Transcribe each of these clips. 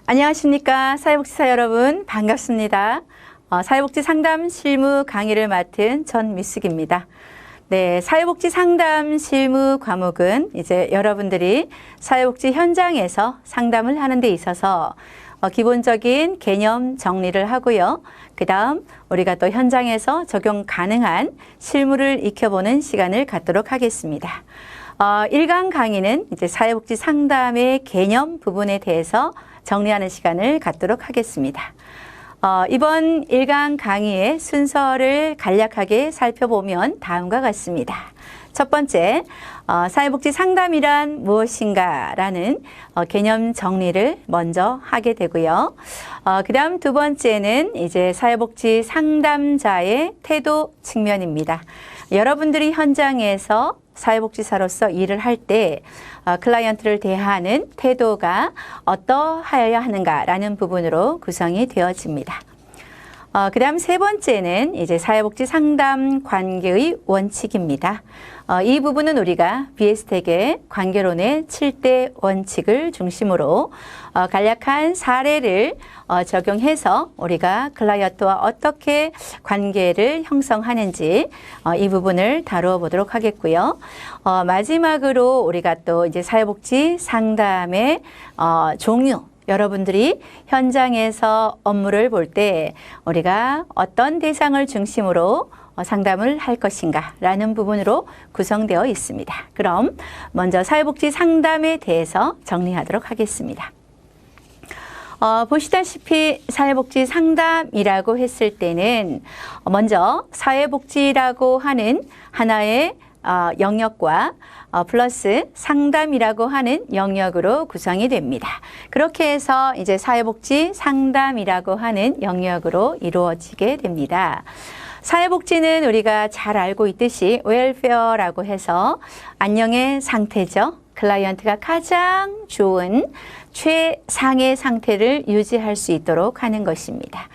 안녕하십니까. 사회복지사 여러분 반갑습니다. 사회복지 상담 실무 강의를 맡은 전미숙입니다. 네, 사회복지 상담 실무 과목은 이제 여러분들이 사회복지 현장에서 상담을 하는 데 있어서 기본적인 개념 정리를 하고요. 그 다음 우리가 또 현장에서 적용 가능한 실무를 익혀보는 시간을 갖도록 하겠습니다. 1강 강의는 이제 사회복지 상담의 개념 부분에 대해서 정리하는 시간을 갖도록 하겠습니다. 이번 1강 강의의 순서를 간략하게 살펴보면 다음과 같습니다. 첫 번째, 사회복지 상담이란 무엇인가 라는 개념 정리를 먼저 하게 되고요. 그 다음 두 번째는 이제 사회복지 상담자의 태도 측면입니다. 여러분들이 현장에서 사회복지사로서 일을 할 때 클라이언트를 대하는 태도가 어떠하여야 하는가라는 부분으로 구성이 되어집니다. 그 다음 세 번째는 이제 사회복지 상담 관계의 원칙입니다. 이 부분은 우리가 비에스텍의 관계론의 7대 원칙을 중심으로 간략한 사례를 적용해서 우리가 클라이언트와 어떻게 관계를 형성하는지 이 부분을 다루어 보도록 하겠고요. 마지막으로 우리가 또 이제 사회복지 상담의 종류, 여러분들이 현장에서 업무를 볼 때 우리가 어떤 대상을 중심으로 상담을 할 것인가 라는 부분으로 구성되어 있습니다. 그럼 먼저 사회복지 상담에 대해서 정리하도록 하겠습니다. 보시다시피 사회복지 상담이라고 했을 때는 먼저 사회복지라고 하는 하나의 영역과 플러스 상담이라고 하는 영역으로 구성이 됩니다. 그렇게 해서 이제 사회복지 상담이라고 하는 영역으로 이루어지게 됩니다. 사회복지는 우리가 잘 알고 있듯이 웰페어라고 해서 안녕의 상태죠. 클라이언트가 가장 좋은 최상의 상태를 유지할 수 있도록 하는 것입니다.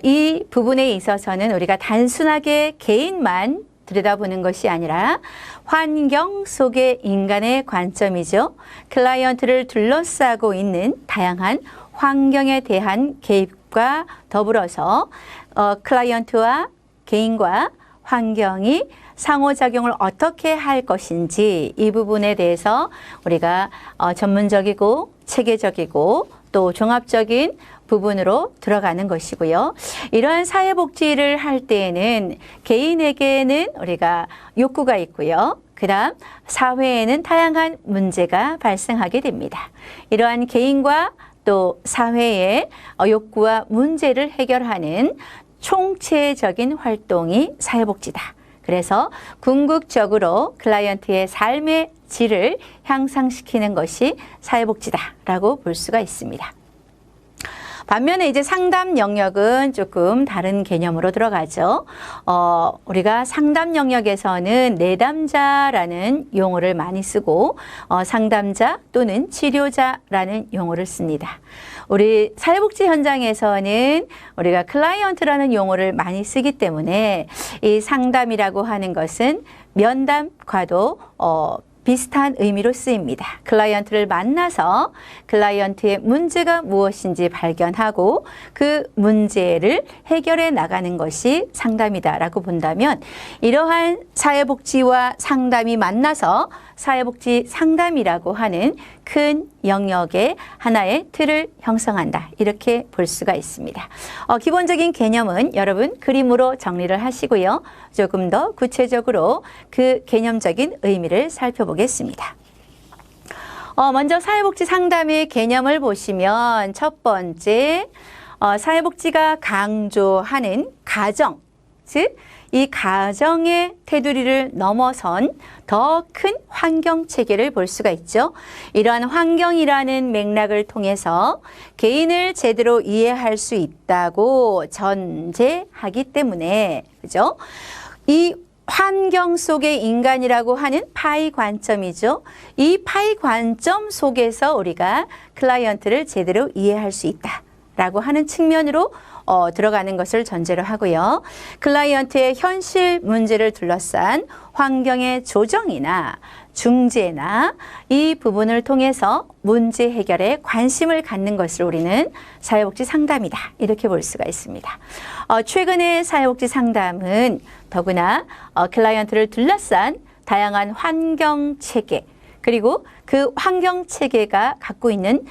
이 부분에 있어서는 우리가 단순하게 개인만 들여다보는 것이 아니라 환경 속의 인간의 관점이죠. 클라이언트를 둘러싸고 있는 다양한 환경에 대한 개입과 더불어서 클라이언트와 개인과 환경이 상호작용을 어떻게 할 것인지 이 부분에 대해서 우리가 전문적이고 체계적이고 또 종합적인 부분으로 들어가는 것이고요. 이러한 사회복지를 할 때에는 개인에게는 우리가 욕구가 있고요. 그 다음 사회에는 다양한 문제가 발생하게 됩니다. 이러한 개인과 또 사회의 욕구와 문제를 해결하는 총체적인 활동이 사회복지다. 그래서 궁극적으로 클라이언트의 삶의 질을 향상시키는 것이 사회복지다라고 볼 수가 있습니다. 반면에 이제 상담 영역은 조금 다른 개념으로 들어가죠. 우리가 상담 영역에서는 내담자라는 용어를 많이 쓰고 상담자 또는 치료자라는 용어를 씁니다. 우리 사회복지 현장에서는 우리가 클라이언트라는 용어를 많이 쓰기 때문에 이 상담이라고 하는 것은 면담과도 비슷한 의미로 쓰입니다. 클라이언트를 만나서 클라이언트의 문제가 무엇인지 발견하고 그 문제를 해결해 나가는 것이 상담이다라고 본다면 이러한 사회복지와 상담이 만나서 사회복지 상담이라고 하는 큰 영역의 하나의 틀을 형성한다. 이렇게 볼 수가 있습니다. 기본적인 개념은 여러분 그림으로 정리를 하시고요. 조금 더 구체적으로 그 개념적인 의미를 살펴보겠습니다. 먼저 사회복지 상담의 개념을 보시면 첫 번째, 사회복지가 강조하는 가정, 즉 이 가정의 테두리를 넘어선 더 큰 환경 체계를 볼 수가 있죠. 이러한 환경이라는 맥락을 통해서 개인을 제대로 이해할 수 있다고 전제하기 때문에, 그죠? 이 환경 속의 인간이라고 하는 파이 관점이죠. 이 파이 관점 속에서 우리가 클라이언트를 제대로 이해할 수 있다. 라고 하는 측면으로 들어가는 것을 전제로 하고요. 클라이언트의 현실 문제를 둘러싼 환경의 조정이나 중재나 이 부분을 통해서 문제 해결에 관심을 갖는 것을 우리는 사회복지 상담이다. 이렇게 볼 수가 있습니다. 최근의 사회복지 상담은 더구나 클라이언트를 둘러싼 다양한 환경 체계, 그리고 그 환경 체계가 갖고 있는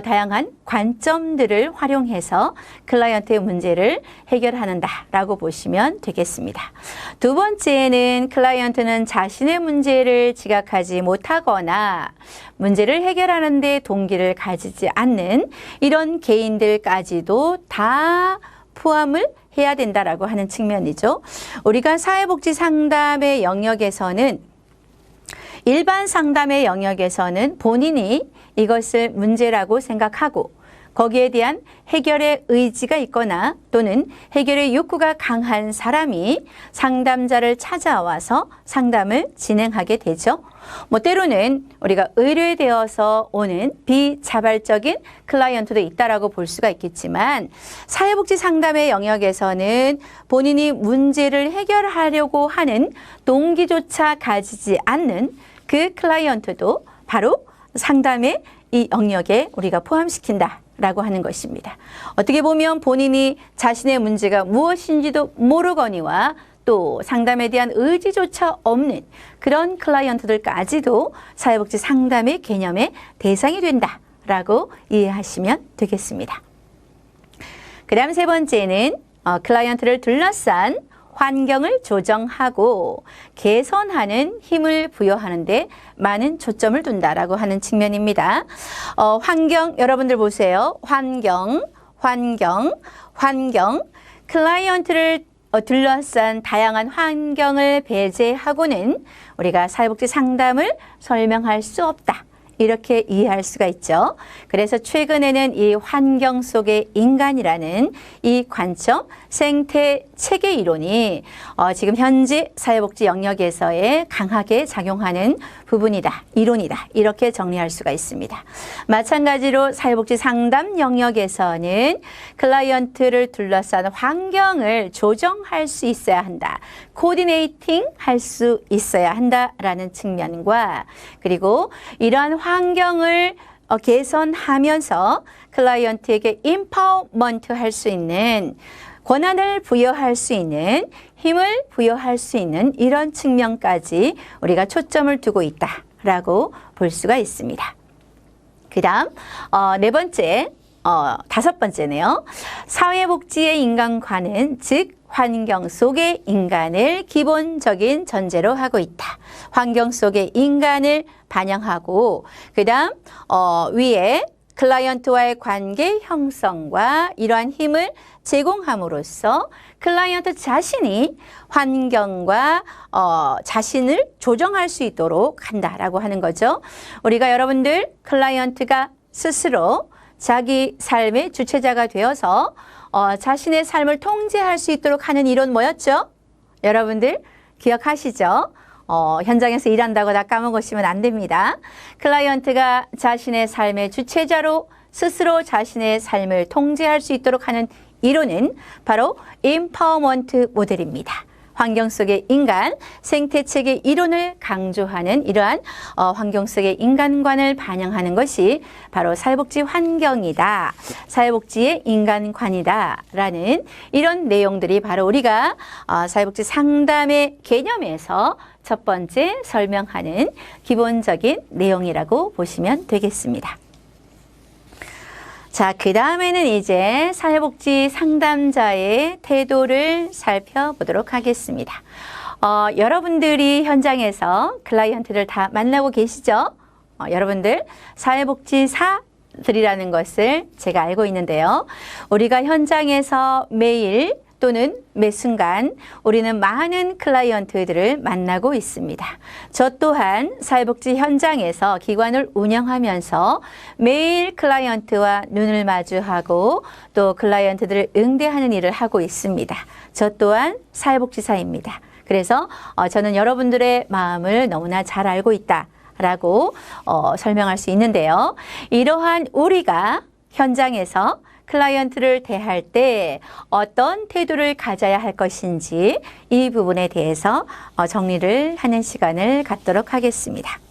다양한 관점들을 활용해서 클라이언트의 문제를 해결하는다라고 보시면 되겠습니다. 두 번째는 클라이언트는 자신의 문제를 지각하지 못하거나 문제를 해결하는 데 동기를 가지지 않는 이런 개인들까지도 다 포함을 해야 된다라고 하는 측면이죠. 우리가 사회복지 상담의 영역에서는 일반 상담의 영역에서는 본인이 이것을 문제라고 생각하고 거기에 대한 해결의 의지가 있거나 또는 해결의 욕구가 강한 사람이 상담자를 찾아와서 상담을 진행하게 되죠. 때로는 우리가 의뢰되어서 오는 비자발적인 클라이언트도 있다라고 볼 수가 있겠지만 사회복지 상담의 영역에서는 본인이 문제를 해결하려고 하는 동기조차 가지지 않는 그 클라이언트도 바로 상담의 이 영역에 우리가 포함시킨다라고 하는 것입니다. 어떻게 보면 본인이 자신의 문제가 무엇인지도 모르거니와 또 상담에 대한 의지조차 없는 그런 클라이언트들까지도 사회복지 상담의 개념의 대상이 된다라고 이해하시면 되겠습니다. 그 다음 세 번째는 클라이언트를 둘러싼 환경을 조정하고 개선하는 힘을 부여하는 데 많은 초점을 둔다라고 하는 측면입니다. 환경, 여러분들 보세요. 환경. 클라이언트를 둘러싼 다양한 환경을 배제하고는 우리가 사회복지 상담을 설명할 수 없다. 이렇게 이해할 수가 있죠. 그래서 최근에는 이 환경 속의 인간이라는 이 관점, 생태 체계 이론이 지금 현재 사회복지 영역에서의 강하게 작용하는 부분이다, 이론이다. 이렇게 정리할 수가 있습니다. 마찬가지로 사회복지 상담 영역에서는 클라이언트를 둘러싼 환경을 조정할 수 있어야 한다. 코디네이팅 할 수 있어야 한다라는 측면과 그리고 이러한 환경을 개선하면서 클라이언트에게 임파워먼트 할 수 있는 권한을 부여할 수 있는 힘을 부여할 수 있는 이런 측면까지 우리가 초점을 두고 있다라고 볼 수가 있습니다. 그 다음 네 번째, 다섯 번째네요. 사회복지의 인간관은 즉 환경 속의 인간을 기본적인 전제로 하고 있다. 환경 속의 인간을 반영하고 그 다음 위에 클라이언트와의 관계 형성과 이러한 힘을 제공함으로써 클라이언트 자신이 환경과 자신을 조정할 수 있도록 한다라고 하는 거죠. 우리가 여러분들 클라이언트가 스스로 자기 삶의 주체자가 되어서 자신의 삶을 통제할 수 있도록 하는 이론 뭐였죠? 여러분들 기억하시죠? 현장에서 일한다고 다 까먹으시면 안 됩니다. 클라이언트가 자신의 삶의 주체자로 스스로 자신의 삶을 통제할 수 있도록 하는 이론은 바로 임파워먼트 모델입니다. 환경 속의 인간, 생태체계 이론을 강조하는 이러한 환경 속의 인간관을 반영하는 것이 바로 사회복지 환경이다. 사회복지의 인간관이다. 라는 이런 내용들이 바로 우리가 사회복지 상담의 개념에서 첫 번째 설명하는 기본적인 내용이라고 보시면 되겠습니다. 자, 그 다음에는 이제 사회복지 상담자의 태도를 살펴보도록 하겠습니다. 여러분들이 현장에서 클라이언트를 다 만나고 계시죠? 여러분들 사회복지사들이라는 것을 제가 알고 있는데요. 우리가 현장에서 매일 또는 매 순간 우리는 많은 클라이언트들을 만나고 있습니다. 저 또한 사회복지 현장에서 기관을 운영하면서 매일 클라이언트와 눈을 마주하고 또 클라이언트들을 응대하는 일을 하고 있습니다. 저 또한 사회복지사입니다. 그래서 저는 여러분들의 마음을 너무나 잘 알고 있다라고 설명할 수 있는데요. 이러한 우리가 현장에서 클라이언트를 대할 때 어떤 태도를 가져야 할 것인지 이 부분에 대해서 정리를 하는 시간을 갖도록 하겠습니다.